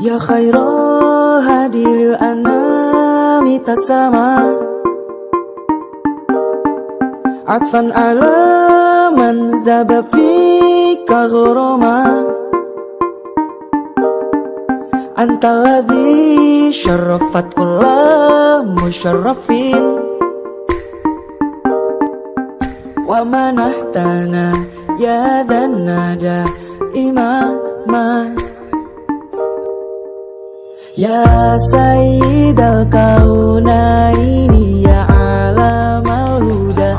Ya khairul hadilil anami tasama atfan ala man dhaba fika ghurama anta alladhi syarrafat kulla musyarrafin wa manahtana ya dhan nada imama ya sayyidal kaunaini ya alamal huda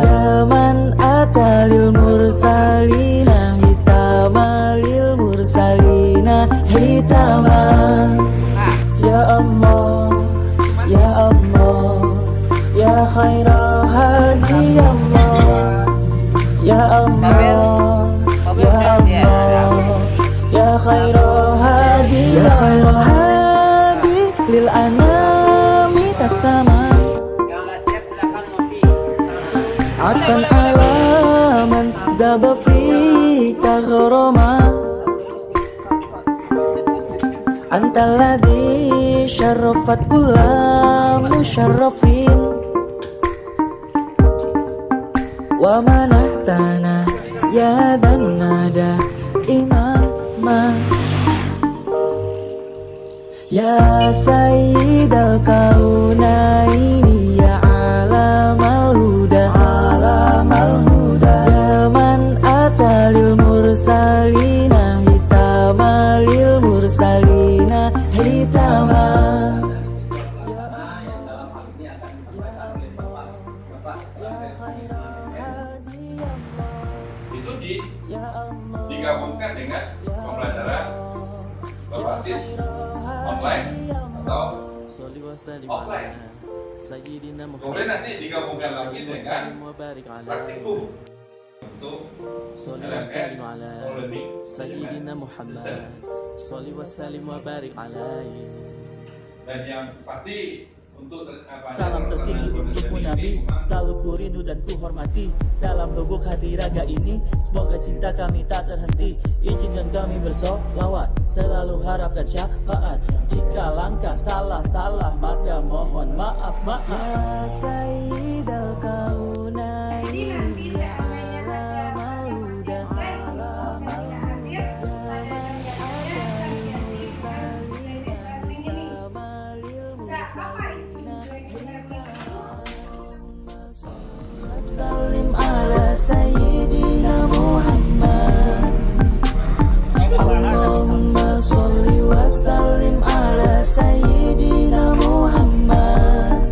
ya man atalil mursalina hitamalil mursalina hitama ya Allah ya Allah ya khairal hadi Allah ya Allah ya Allah ya khairal hadi ya khairal hadi lil anami tasama atfan ala man daba fika gharama anta alladhi syarrafat kulla musyarrafin wa manahtana ya dhan nada imama ya sayyidal kaunaini ya alamal huda ya man atalil mursalina hitamalil mursalina hitama itu digabungkan dengan pembelajaran berbasis online atau offline. Kemudian nanti digabungkan lagi dengan praktikum untuk LMS learning dan yang pasti untuk salam tertinggi untukmu Nabi, selalu ku rindu dan ku hormati dalam lubuk hati raga ini. Semoga cinta kami tak terhenti, izinkan kami bersolawat, selalu harapkan syafaat. Jika langkah salah maka mohon maaf. Ya sayyidal kaunaini ya alamal huda ya man atalil mursalina hitamalil mursalina Sallim ala sayyidina Muhammad Allahumma sholli wa sallim ala sayyidina Muhammad.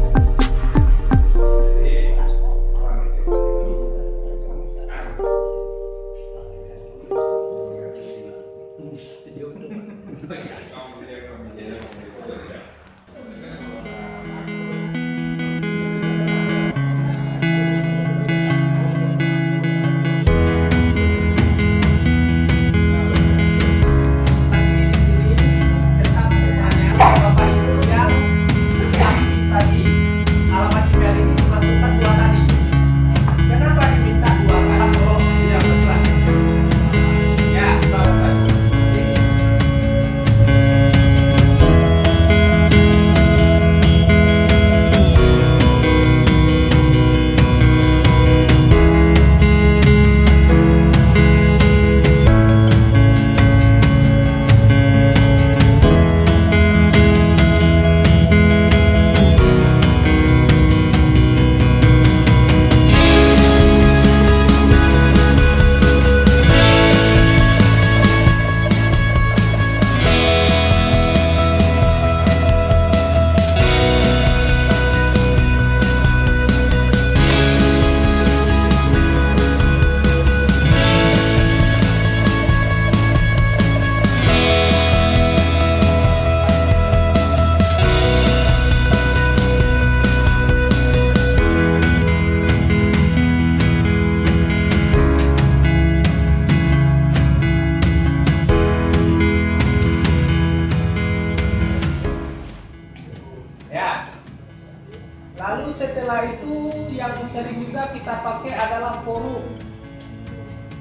Lalu setelah itu yang sering juga kita pakai adalah forum.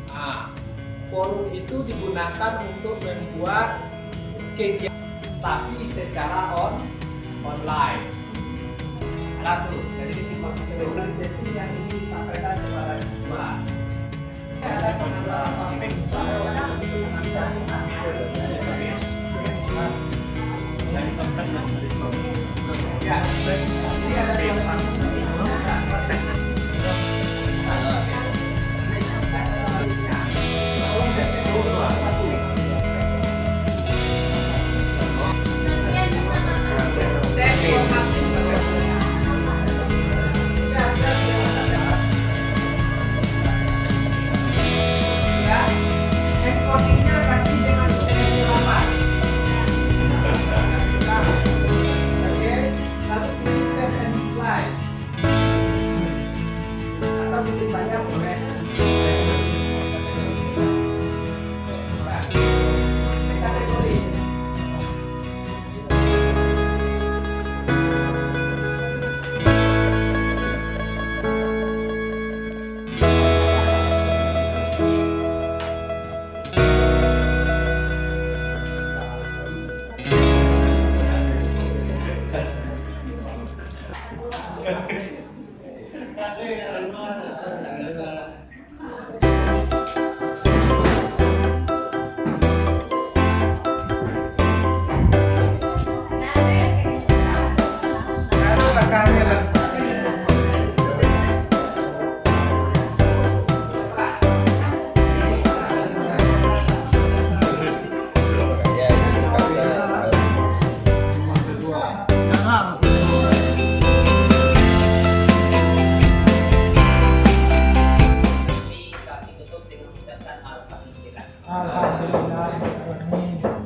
Nah, forum itu digunakan untuk membuat kegiatan tapi secara online. Satu, jadi organisasi yang ingin disampaikan kepada siswa. Ada penantang ya, ini ada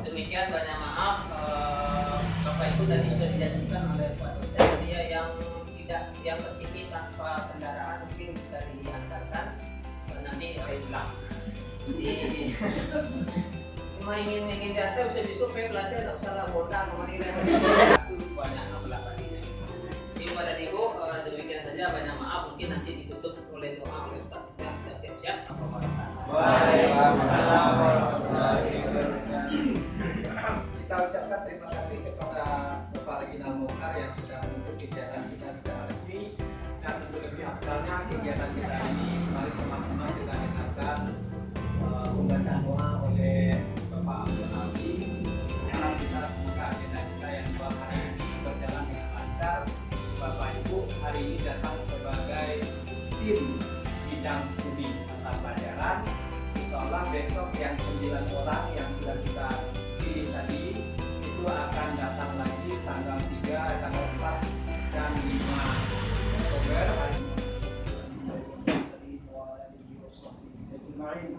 demikian. Banyak maaf Bapak Ibu tadi sudah dijanjikan oleh Pak dosen dia yang kesini tanpa kendaraan mungkin bisa diantarkan nanti pulang. Jadi cuma ingin diantar usai besok belajar tak usah lah modal kemarin banyak belakang ini. Jadi pada Ibu demikian saja, banyak maaf mungkin nanti ditutup oleh doa oleh Ustaz. Kita sudah siap-siap. Waalaikumsalam warahmatullahi wabarakatuh. Kita ucapkan terima kasih kepada Bapak Reginald Mokhtar yang sudah mendukung kegiatan kita secara resmi, dan lebih afdalnya kegiatan kita ini mari sama-sama kita dengarkan pembacaan doa oleh Bapak Abdul Ali. Harap kita semoga agenda kita yang dua hari ini berjalan dengan lancar. Bapak Ibu hari ini datang sebagai tim bidang studi mata pelajaran. Insyaallah besok yang 9 orang yang sudah kita pilih tadi itu akan datang lagi tanggal 3, tanggal 4 dan 5 Oktober.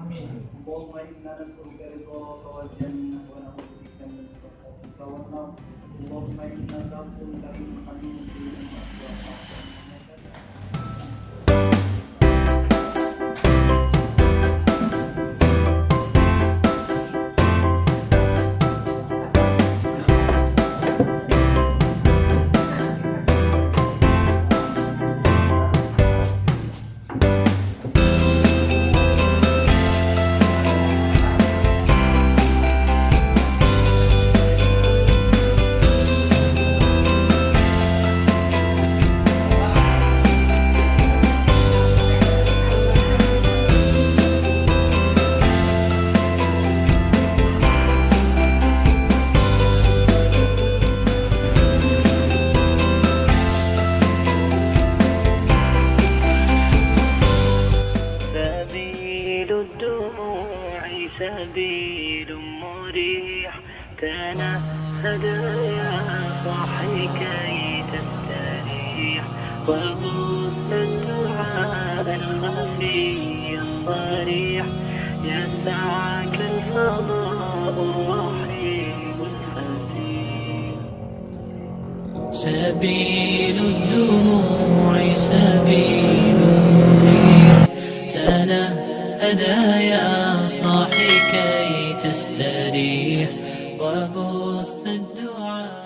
Amin. اللهم إنا نسألك رضاك والجنة ونعوذ بك من سخطك والنار. اللهم إنك عفو كريم حليم سبيل مريح تنهد يا صاحي كي تستريح وبث الدعاء الخفي الصريح يسعك الفضاء الرحيم الفسيح. سبيل الدموع سبيل مريح تنهد يا صاحي كي تستريح وبث الدعاء